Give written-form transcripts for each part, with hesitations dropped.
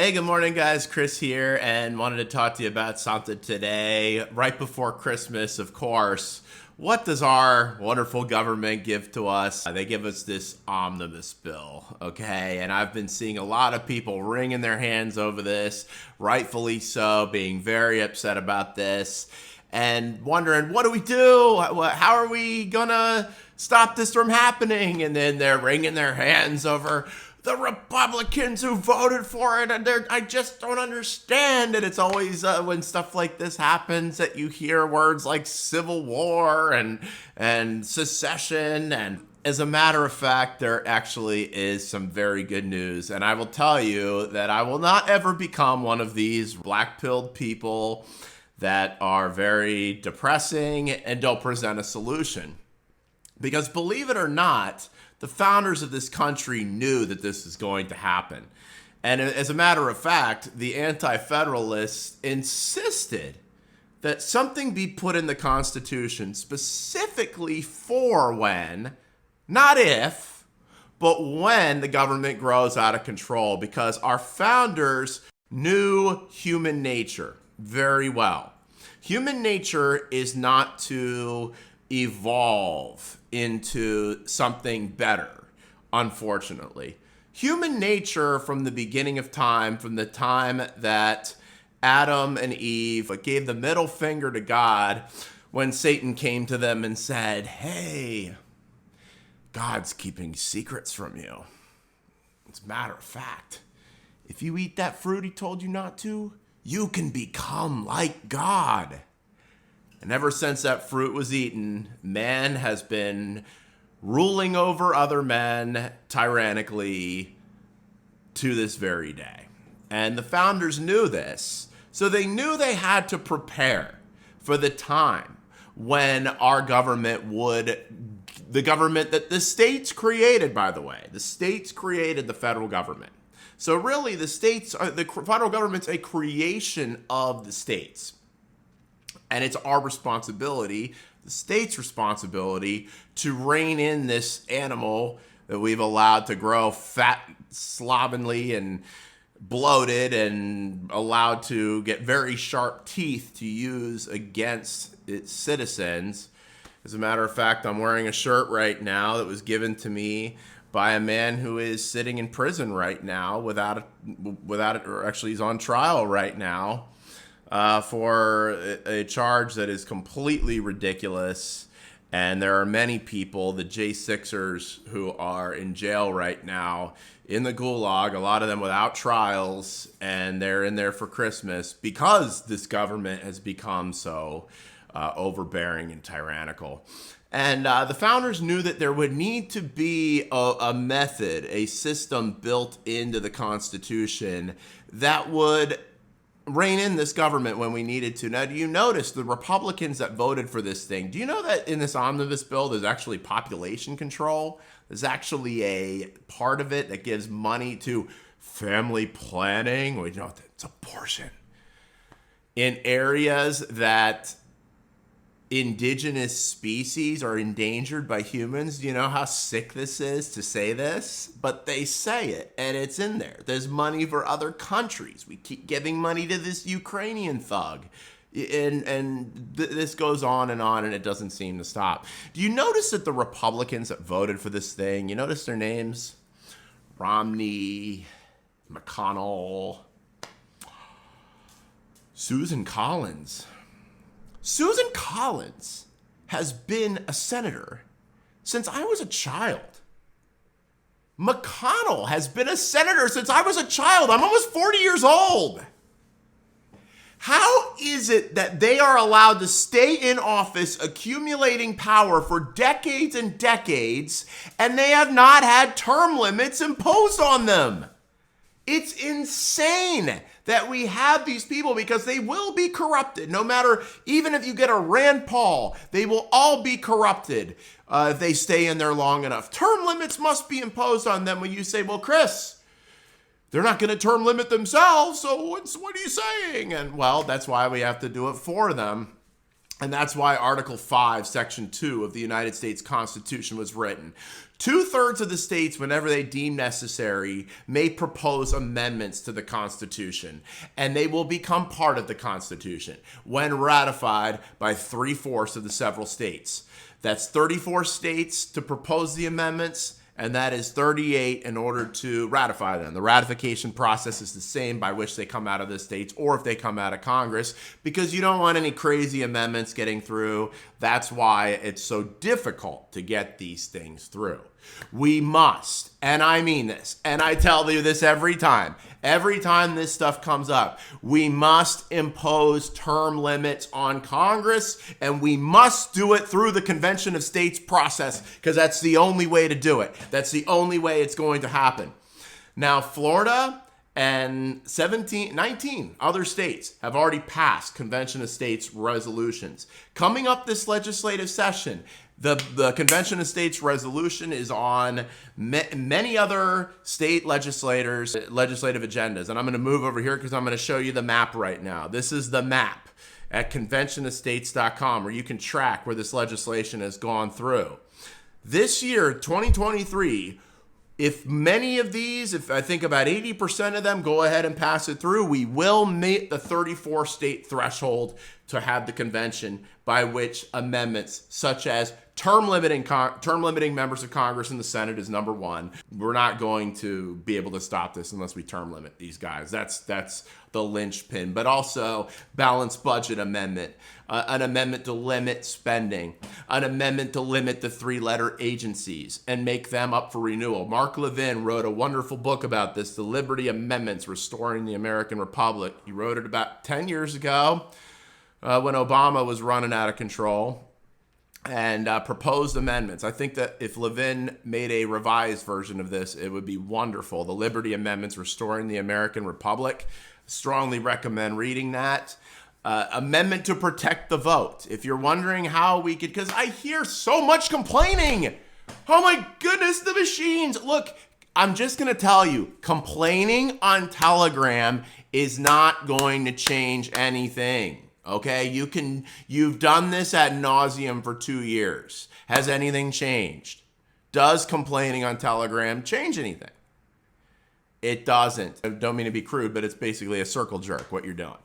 Hey, good morning, guys. Chris here, and wanted to talk to you about something today, right before Christmas, of course. What does our wonderful government give to us? They give us this omnibus bill, okay? And I've been seeing a lot of people wringing their hands over this, rightfully so, being very upset about this, and wondering, what do we do? How are we gonna stop this from happening? And then they're wringing their hands over the Republicans who voted for it, and I just don't understand. And it's always when stuff like this happens that you hear words like civil war and secession. And as a matter of fact, there actually is some very good news. And I will tell you that I will not ever become one of these black-pilled people that are very depressing and don't present a solution. Because believe it or not, the founders of this country knew that this was going to happen. And as a matter of fact, the Anti-Federalists insisted that something be put in the Constitution specifically for when, not if, but when the government grows out of control, because our founders knew human nature very well. Human nature is not to evolve into something better, unfortunately. Human nature from the beginning of time, from the time that Adam and Eve gave the middle finger to God when Satan came to them and said, hey, God's keeping secrets from you. As a matter of fact, if you eat that fruit he told you not to, you can become like God. And ever since that fruit was eaten, man has been ruling over other men tyrannically to this very day. And the founders knew this, so they knew they had to prepare for the time when our government the government that the states created, by the way. The states created the federal government. So really, the federal government's a creation of the states. And it's our responsibility, the state's responsibility, to rein in this animal that we've allowed to grow fat, slovenly, and bloated, and allowed to get very sharp teeth to use against its citizens. As a matter of fact, I'm wearing a shirt right now that was given to me by a man who is sitting in prison right now without it, or actually he's on trial right now. For a charge that is completely ridiculous. And there are many people, the J6ers, who are in jail right now in the gulag, a lot of them without trials, and they're in there for Christmas because this government has become so overbearing and tyrannical. And the founders knew that there would need to be a method, a system built into the Constitution that would rein in this government when we needed to. Now, do you notice the Republicans that voted for this thing? Do you know that in this omnibus bill, there's actually population control? There's actually a part of it that gives money to family planning. We know it's abortion. In areas that indigenous species are endangered by humans. Do you know how sick this is to say this? But they say it, and it's in there. There's money for other countries. We keep giving money to this Ukrainian thug. This goes on, and it doesn't seem to stop. Do you notice that the Republicans that voted for this thing, you notice their names? Romney, McConnell, Susan Collins. Susan Collins has been a senator since I was a child. McConnell has been a senator since I was a child. I'm almost 40 years old. How is it that they are allowed to stay in office accumulating power for decades and decades, and they have not had term limits imposed on them? It's insane that we have these people, because they will be corrupted. No matter, even if you get a Rand Paul, they will all be corrupted if they stay in there long enough. Term limits must be imposed on them. When you say, well, Chris, they're not going to term limit themselves, so what are you saying? And well, that's why we have to do it for them. And that's why Article 5, Section 2 of the United States Constitution was written. 2/3 of the states, whenever they deem necessary, may propose amendments to the Constitution, and they will become part of the Constitution when ratified by 3/4 of the several states. That's 34 states to propose the amendments, and that is 38 in order to ratify them. The ratification process is the same by which they come out of the states or if they come out of Congress, because you don't want any crazy amendments getting through. That's why it's so difficult to get these things through. We must, and I mean this, and I tell you this every time this stuff comes up, we must impose term limits on Congress, and we must do it through the Convention of States process, because that's the only way to do it. That's the only way it's going to happen. Now, Florida and 19 other states have already passed Convention of States resolutions. Coming up this legislative session, the Convention of States resolution is on many other state legislative agendas. And I'm going to move over here because I'm going to show you the map right now. This is the map at conventionofstates.com, where you can track where this legislation has gone through. This year, 2023, if many of these, if I think about 80% of them go ahead and pass it through, we will meet the 34 state threshold to have the convention by which amendments such as term limiting members of Congress and the Senate is number one. We're not going to be able to stop this unless we term limit these guys. That's the linchpin. But also balanced budget amendment, an amendment to limit spending, an amendment to limit the three-letter agencies and make them up for renewal. Mark Levin wrote a wonderful book about this, The Liberty Amendments, Restoring the American Republic. He wrote it about 10 years ago when Obama was running out of control, and proposed amendments. I think that if Levin made a revised version of this, it would be wonderful. The Liberty Amendments, Restoring the American Republic. Strongly recommend reading that. Amendment to protect the vote. If you're wondering how we could, because I hear so much complaining. Oh my goodness, the machines. Look, I'm just going to tell you, complaining on Telegram is not going to change anything. Okay, you've done this ad nauseum for 2 years. Has anything changed? Does complaining on Telegram change anything? It doesn't. I don't mean to be crude, but it's basically a circle jerk, what you're doing.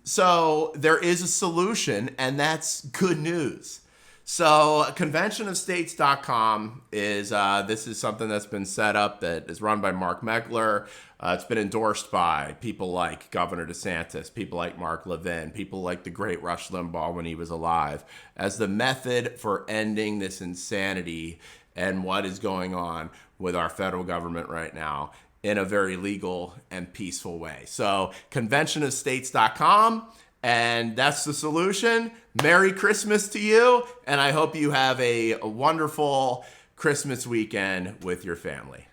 So there is a solution, and that's good news. So conventionofstates.com is, this is something that's been set up that is run by Mark Meckler. It's been endorsed by people like Governor DeSantis, people like Mark Levin, people like the great Rush Limbaugh when he was alive, as the method for ending this insanity and what is going on with our federal government right now in a very legal and peaceful way. So conventionofstates.com, and that's the solution. Merry Christmas to you, and I hope you have a wonderful Christmas weekend with your family.